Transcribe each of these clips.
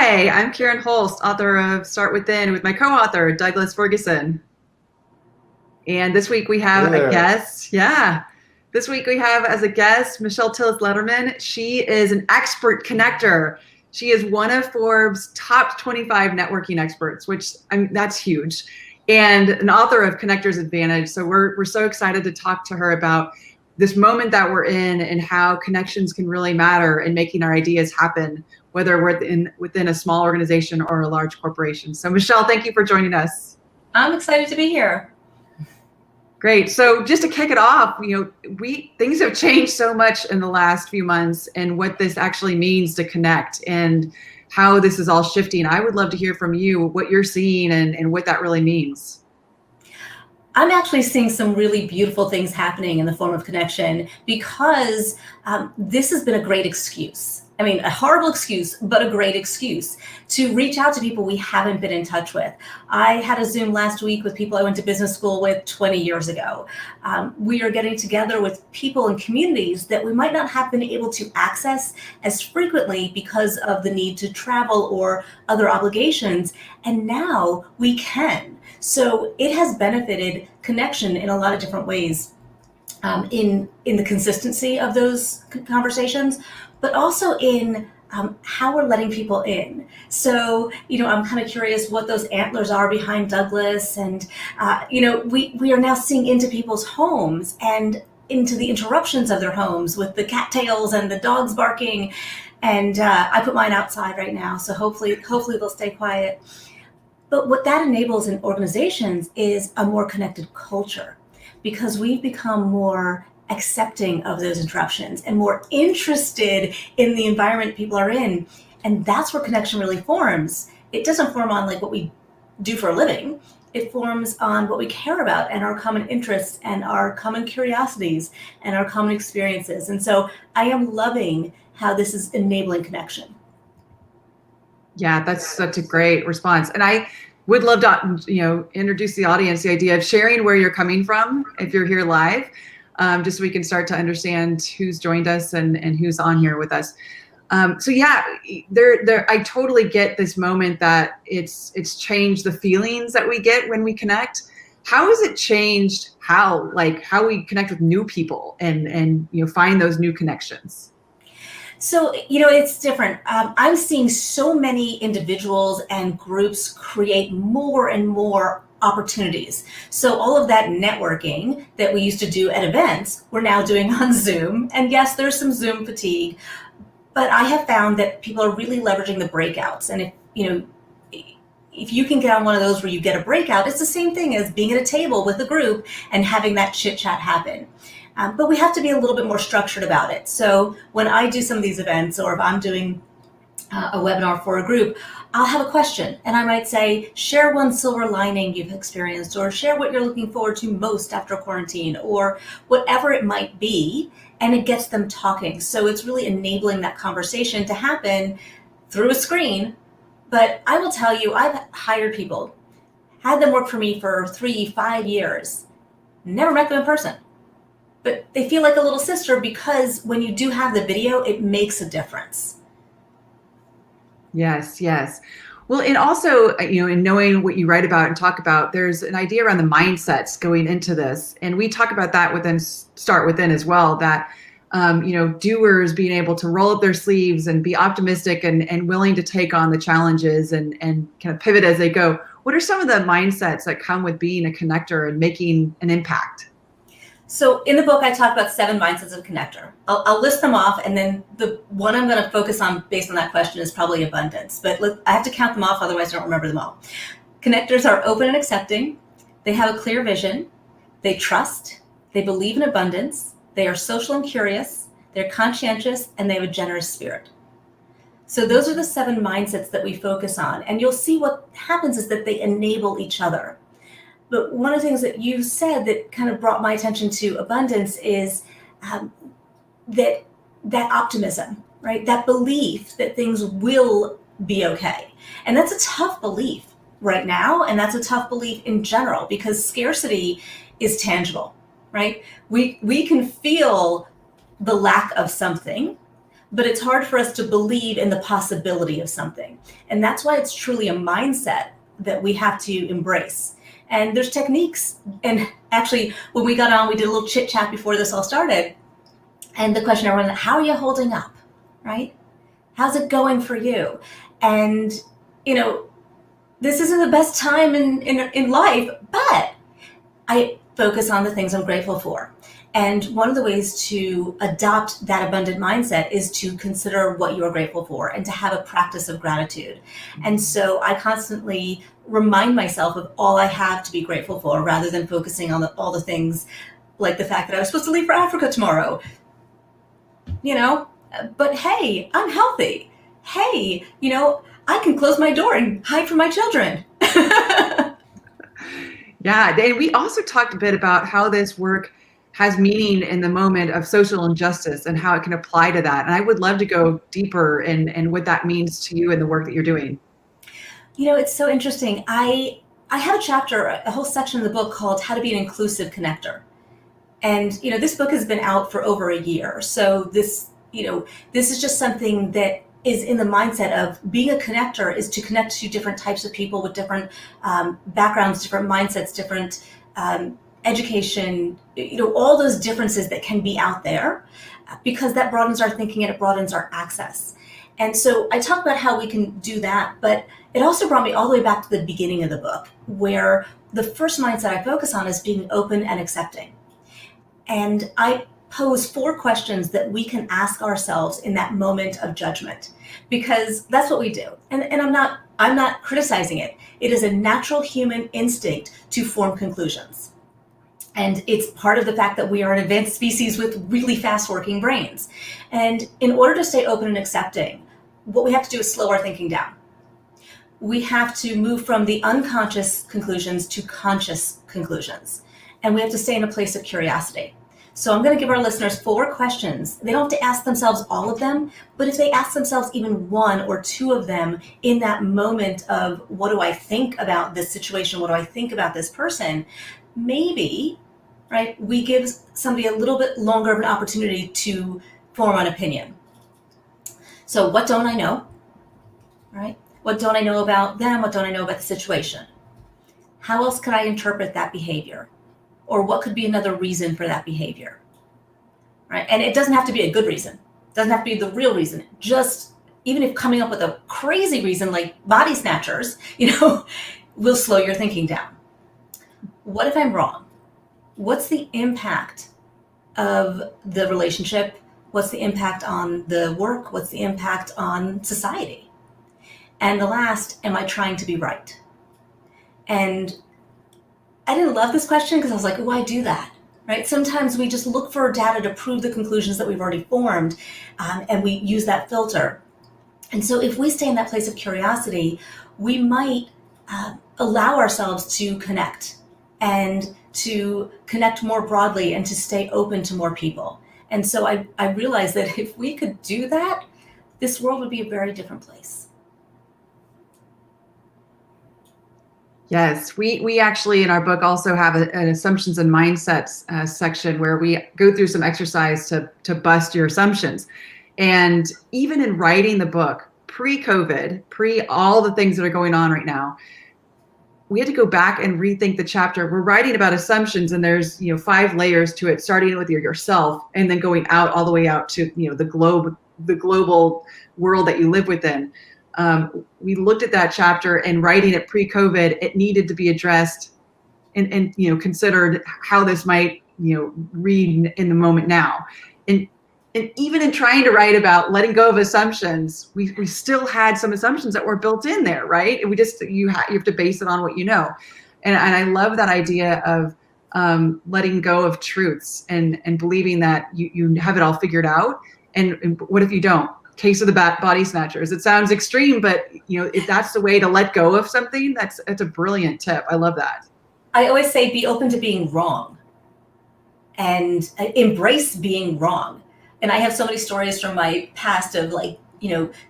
Hi, I'm Karen Holst, author of Start Within with my co-author, Douglas Ferguson. And this week we Hey have a there. guest. Yeah. This week we have as a guest, Michelle Tillis Lederman. She is an expert connector. She is one of Forbes' top 25 networking experts, which that's huge, and an author of Connector's Advantage. So we're so excited to talk to her about this moment that we're in and how connections can really matter in making our ideas happen, whether we're within a small organization or a large corporation. So Michelle, thank you for joining us. I'm excited to be here. Great. So just to kick it off, things have changed so much in the last few months and what this actually means to connect and how this is all shifting. I would love to hear from you what you're seeing and what that really means. I'm actually seeing some really beautiful things happening in the form of connection because this has been a great excuse. I mean, a horrible excuse, but a great excuse to reach out to people we haven't been in touch with. I had a Zoom last week with people I went to business school with 20 years ago. We are getting together with people and communities that we might not have been able to access as frequently because of the need to travel or other obligations. And now we can. So it has benefited connection in a lot of different ways, in the consistency of those conversations, but also in how we're letting people in. So, I'm kind of curious what those antlers are behind Douglas. And, we are now seeing into people's homes and into the interruptions of their homes with the cattails and the dogs barking. And I put mine outside right now, so hopefully they'll stay quiet. But what that enables in organizations is a more connected culture, because we've become more accepting of those interruptions and more interested in the environment people are in. And that's where connection really forms. It doesn't form on like what we do for a living. It forms on what we care about and our common interests and our common curiosities and our common experiences. And so I am loving how this is enabling connection. Yeah, that's such a great response. And I would love to, introduce the audience, the idea of sharing where you're coming from if you're here live, just so we can start to understand who's joined us and who's on here with us. So yeah, I totally get this moment that it's changed the feelings that we get when we connect. How has it changed how we connect with new people and find those new connections? So, it's different. I'm seeing so many individuals and groups create more and more opportunities. So all of that networking that we used to do at events, we're now doing on Zoom. And yes, there's some Zoom fatigue, but I have found that people are really leveraging the breakouts. And if you can get on one of those where you get a breakout, it's the same thing as being at a table with a group and having that chit chat happen. But we have to be a little bit more structured about it. So when I do some of these events, or if I'm doing a webinar for a group, I'll have a question and I might say, share one silver lining you've experienced, or share what you're looking forward to most after quarantine, or whatever it might be. And it gets them talking. So it's really enabling that conversation to happen through a screen. But I will tell you, I've hired people, had them work for me for 3-5 years, never met them in person. But they feel like a little sister because when you do have the video, it makes a difference. Yes, yes. Well, and also, in knowing what you write about and talk about, there's an idea around the mindsets going into this. And we talk about that within Start Within as well, that, doers being able to roll up their sleeves and be optimistic and willing to take on the challenges and kind of pivot as they go. What are some of the mindsets that come with being a connector and making an impact? So in the book, I talk about 7 mindsets of a connector. I'll list them off, and then the one I'm going to focus on based on that question is probably abundance. But I have to count them off, otherwise I don't remember them all. Connectors are open and accepting. They have a clear vision. They trust. They believe in abundance. They are social and curious. They're conscientious, and they have a generous spirit. So those are the 7 mindsets that we focus on. And you'll see what happens is that they enable each other. But one of the things that you said that kind of brought my attention to abundance is that optimism, right? That belief that things will be okay. And that's a tough belief right now. And that's a tough belief in general because scarcity is tangible, right? We can feel the lack of something, but it's hard for us to believe in the possibility of something. And that's why it's truly a mindset that we have to embrace. And there's techniques. And actually, when we got on, we did a little chit chat before this all started. And the question everyone, how are you holding up, right? How's it going for you? And, this isn't the best time in life, but I focus on the things I'm grateful for. And one of the ways to adopt that abundant mindset is to consider what you are grateful for and to have a practice of gratitude. And so I constantly remind myself of all I have to be grateful for, rather than focusing on all the things like the fact that I was supposed to leave for Africa tomorrow. But hey, I'm healthy. Hey, I can close my door and hide from my children. Yeah, and we also talked a bit about how this work has meaning in the moment of social injustice and how it can apply to that. And I would love to go deeper in what that means to you and the work that you're doing. It's so interesting. I have a chapter, a whole section of the book called How to Be an Inclusive Connector. And, this book has been out for over a year. So this is just something that is in the mindset of being a connector is to connect to different types of people with different backgrounds, different mindsets, different education, all those differences that can be out there, because that broadens our thinking and it broadens our access. And so I talk about how we can do that, but it also brought me all the way back to the beginning of the book, where the first mindset I focus on is being open and accepting. And I pose 4 questions that we can ask ourselves in that moment of judgment, because that's what we do. And I'm not criticizing it. It is a natural human instinct to form conclusions. And it's part of the fact that we are an advanced species with really fast working brains. And in order to stay open and accepting, what we have to do is slow our thinking down. We have to move from the unconscious conclusions to conscious conclusions. And we have to stay in a place of curiosity. So I'm going to give our listeners 4 questions. They don't have to ask themselves all of them, but if they ask themselves even 1 or 2 of them in that moment of, what do I think about this situation? What do I think about this person? Maybe, right, we give somebody a little bit longer of an opportunity to form an opinion. So what don't I know, right? What don't I know about them? What don't I know about the situation? How else could I interpret that behavior? Or what could be another reason for that behavior, right? And it doesn't have to be a good reason. It doesn't have to be the real reason. Just, even if coming up with a crazy reason like body snatchers, will slow your thinking down. What if I'm wrong? What's the impact of the relationship? What's the impact on the work? What's the impact on society? And the last, am I trying to be right? And I didn't love this question because I was like, oh, I do that, right? Sometimes we just look for data to prove the conclusions that we've already formed, and we use that filter. And so if we stay in that place of curiosity, we might allow ourselves to connect, and to connect more broadly, and to stay open to more people. And so I realized that if we could do that, this world would be a very different place. Yes, we actually in our book also have an assumptions and mindsets section where we go through some exercise to bust your assumptions. And even in writing the book, pre-COVID, pre all the things that are going on right now, we had to go back and rethink the chapter. We're writing about assumptions, and there's 5 layers to it, starting with yourself and then going out all the way out to the global world that you live within. We looked at that chapter, and writing it pre-COVID, it needed to be addressed and considered how this might read in the moment now. And even in trying to write about letting go of assumptions, we still had some assumptions that were built in there, right? And we just you have to base it on what you know. And I love that idea of letting go of truths and believing that you have it all figured out. And what if you don't? Case of the body snatchers. It sounds extreme, but if that's the way to let go of something, that's a brilliant tip. I love that. I always say be open to being wrong and embrace being wrong. And I have so many stories from my past of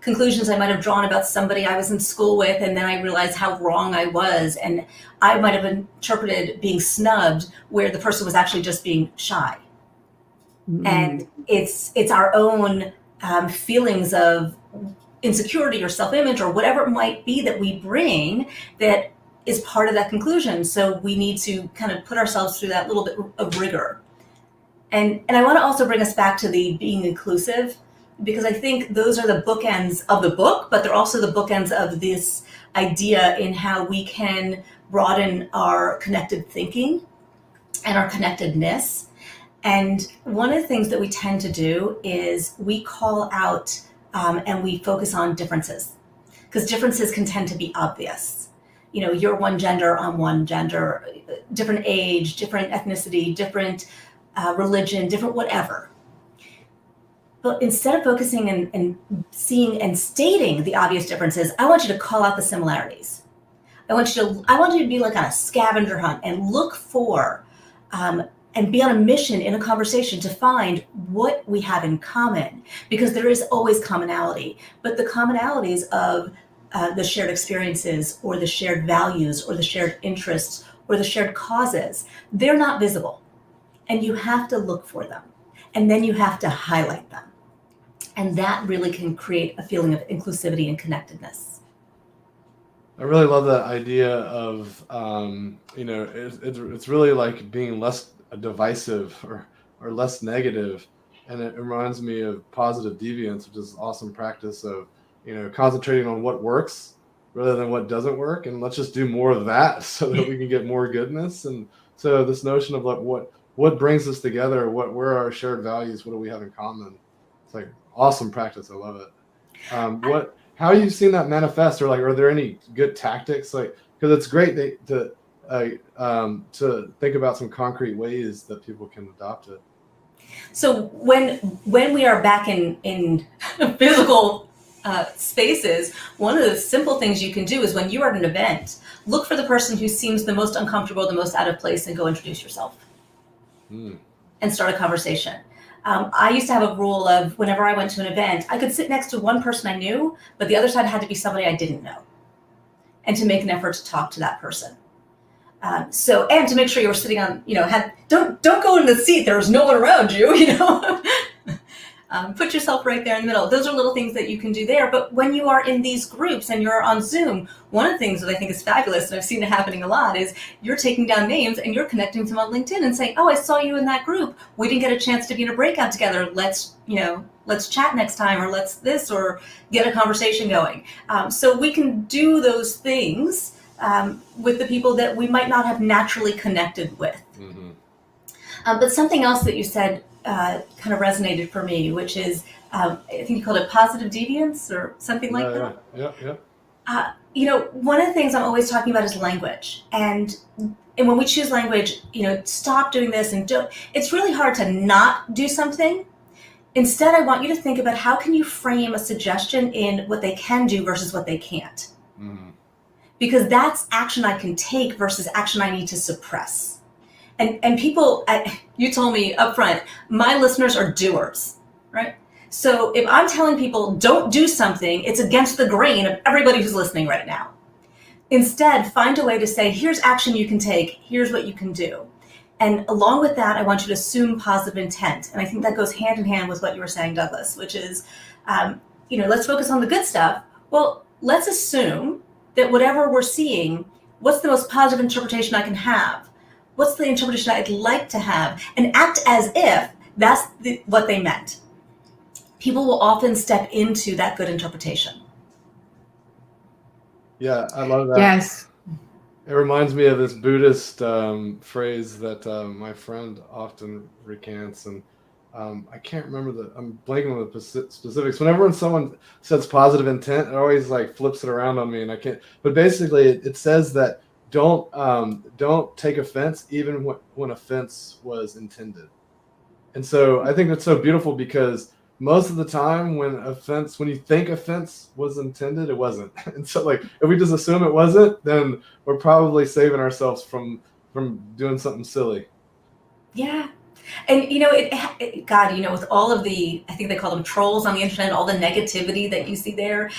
conclusions I might have drawn about somebody I was in school with, and then I realized how wrong I was, and I might have interpreted being snubbed where the person was actually just being shy. And it's our own feelings of insecurity or self-image or whatever it might be that we bring that is part of that conclusion. So we need to kind of put ourselves through that little bit of rigor. And I want to also bring us back to the being inclusive, because I think those are the bookends of the book, but they're also the bookends of this idea in how we can broaden our connected thinking and our connectedness. And one of the things that we tend to do is we call out and we focus on differences, because differences can tend to be obvious. You know, you're one gender, I'm one gender, different age, different ethnicity, different religion, different whatever. But instead of focusing and seeing and stating the obvious differences, I want you to call out the similarities. I want you to be like on a scavenger hunt and look for and be on a mission in a conversation to find what we have in common, because there is always commonality. But the commonalities of the shared experiences or the shared values or the shared interests or the shared causes, they're not visible. And you have to look for them. And then you have to highlight them. And that really can create a feeling of inclusivity and connectedness. I really love that idea of, it's really like being less divisive or less negative. And it reminds me of positive deviance, which is an awesome practice of, concentrating on what works rather than what doesn't work. And let's just do more of that so that we can get more goodness. And so this notion of like what brings us together, where are our shared values, what do we have in common? It's like awesome practice. I love it. How have you seen that manifest, or like, are there any good tactics? Like, because it's great to think about some concrete ways that people can adopt it. So when we are back in physical spaces, one of the simple things you can do is when you are at an event, look for the person who seems the most uncomfortable, the most out of place, and go introduce yourself and start a conversation. I used to have a rule of whenever I went to an event, I could sit next to one person I knew, but the other side had to be somebody I didn't know, and to make an effort to talk to that person. And to make sure you were sitting on, don't go in the seat. There's no one around you, Put yourself right there in the middle. Those are little things that you can do there. But when you are in these groups and you're on Zoom, one of the things that I think is fabulous, and I've seen it happening a lot, is you're taking down names and you're connecting them on LinkedIn and saying, oh, I saw you in that group. We didn't get a chance to be in a breakout together. Let's chat next time, or get a conversation going. So we can do those things with the people that we might not have naturally connected with. Mm-hmm. But something else that you said kind of resonated for me, which is, I think you called it positive deviance or something like that. Yeah. One of the things I'm always talking about is language. And when we choose language, stop doing this and don't. It's really hard to not do something. Instead, I want you to think about how can you frame a suggestion in what they can do versus what they can't. Mm-hmm. Because that's action I can take versus action I need to suppress. And people, you told me up front, my listeners are doers, right? So if I'm telling people don't do something, it's against the grain of everybody who's listening right now. Instead, find a way to say, here's action you can take, here's what you can do. And along with that, I want you to assume positive intent. And I think that goes hand in hand with what you were saying, Douglas, which is, let's focus on the good stuff. Well, let's assume that whatever we're seeing, what's the most positive interpretation I can have? What's the interpretation I'd like to have? And act as if that's what they meant. People will often step into that good interpretation. Yeah, I love that. Yes. It reminds me of this Buddhist phrase that my friend often recants, and I can't remember I'm blanking on the specifics. Whenever someone says positive intent, it always like flips it around on me, and I can't. But basically, it says that don't take offense even when offense was intended. And so I think that's so beautiful, because most of the time when you think offense was intended, it wasn't. And so like if we just assume it wasn't, then we're probably saving ourselves from doing something silly. Yeah. And with all of the, I think they call them trolls on the internet, all the negativity that you see there,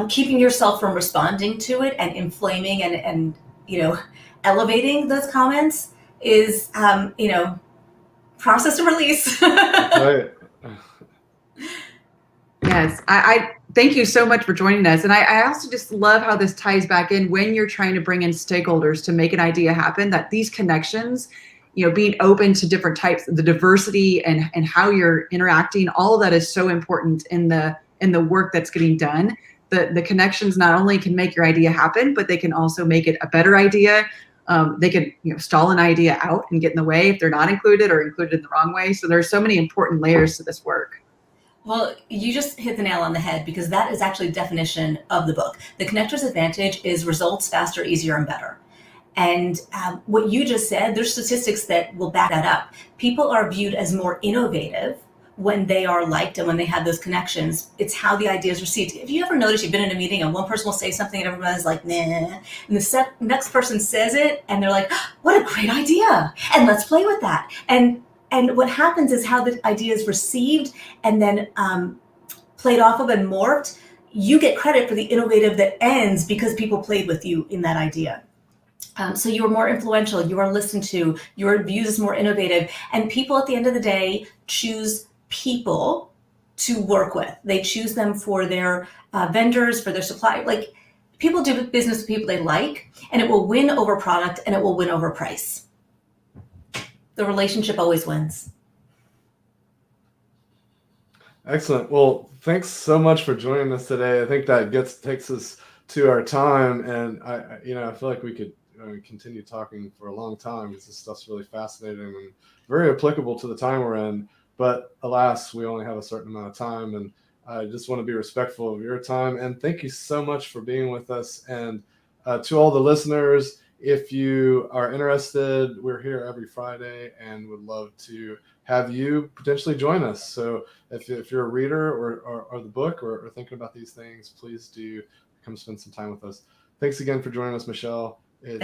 keeping yourself from responding to it and inflaming and elevating those comments is, process and release. Right. Yes, I thank you so much for joining us. And I also just love how this ties back in when you're trying to bring in stakeholders to make an idea happen, that these connections, being open to different types, the diversity and how you're interacting, all of that is so important in the work that's getting done. The connections not only can make your idea happen, but they can also make it a better idea. They can stall an idea out and get in the way if they're not included or included in the wrong way. So there's so many important layers to this work. Well, you just hit the nail on the head, because that is actually the definition of the book. The connector's advantage is results faster, easier, and better. And what you just said, there's statistics that will back that up. People are viewed as more innovative when they are liked and when they have those connections. It's how the idea is received. If you ever notice, you've been in a meeting and one person will say something and everybody's like, nah, and the next person says it and they're like, what a great idea, and let's play with that. And what happens is how the idea is received and then played off of and morphed. You get credit for the innovative that ends because people played with you in that idea. So you are more influential, you are listened to, your views is more innovative, and people at the end of the day choose people to work with. They choose them for their vendors, for their supply. Like, people do business with people they like, and it will win over product and it will win over price. The relationship always wins. Excellent. Well, thanks so much for joining us today. I think that takes us to our time, and I feel like we could continue talking for a long time, because this stuff's really fascinating and very applicable to the time we're in. But alas, we only have a certain amount of time, and I just want to be respectful of your time. And thank you so much for being with us. And to all the listeners, if you are interested, we're here every Friday and would love to have you potentially join us. So if you're a reader or the book or thinking about these things, please do come spend some time with us. Thanks again for joining us, Michelle.